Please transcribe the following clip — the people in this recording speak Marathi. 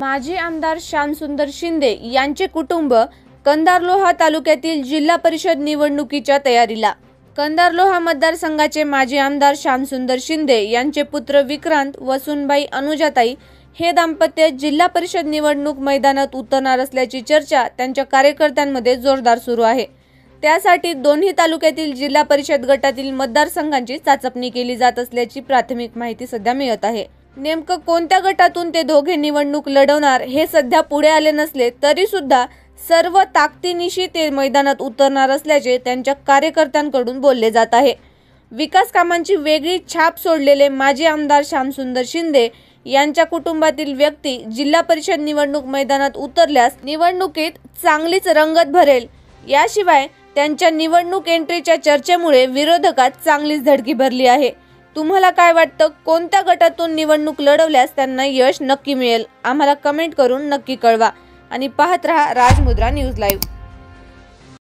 माजी आमदार श्यामसुंदर शिंदे यांचे कुटुंब कंधारलोहा तालुक्यातील जिल्हा परिषद निवडणुकीच्या तयारीला। कंधारलोहा मतदारसंघाचे माजी आमदार श्यामसुंदर शिंदे यांचे पुत्र विक्रांत व सुनबाई अनुजाताई हे दाम्पत्य जिल्हा परिषद निवडणूक मैदानात उतरणार असल्याची चर्चा त्यांच्या कार्यकर्त्यांमध्ये जोरदार सुरू आहे। त्यासाठी दोन्ही तालुक्यातील जिल्हा परिषद गटातील मतदारसंघांची चाचपणी केली जात असल्याची प्राथमिक माहिती सध्या मिळत आहे। नेमकं कोणत्या गटातून ते दोघे निवडणूक लढवणार हे सध्या पुढे आले नसले तरी सुद्धा सर्व ताकदीनिशी ते मैदानात उतरणार असल्याचे त्यांच्या कार्यकर्त्यांकडून बोलले जात आहे। विकास कामांची वेगळी छाप सोडलेले माजी आमदार श्यामसुंदर शिंदे यांच्या कुटुंबातील व्यक्ती जिल्हा परिषद निवडणूक मैदानात उतरल्यास निवडणुकीत चांगलीच रंगत भरेल। याशिवाय त्यांच्या निवडणूक एंट्रीच्या चर्चेमुळे विरोधकात चांगलीच धडकी भरली आहे। तुम्हाला काय वाटतं, कोणत्या गटातून निवडणूक लढवल्यास त्यांना यश नक्की मिळेल? आम्हाला कमेंट करून नक्की कळवा आणि पाहत रहा राजमुद्रा न्यूज लाईव्ह।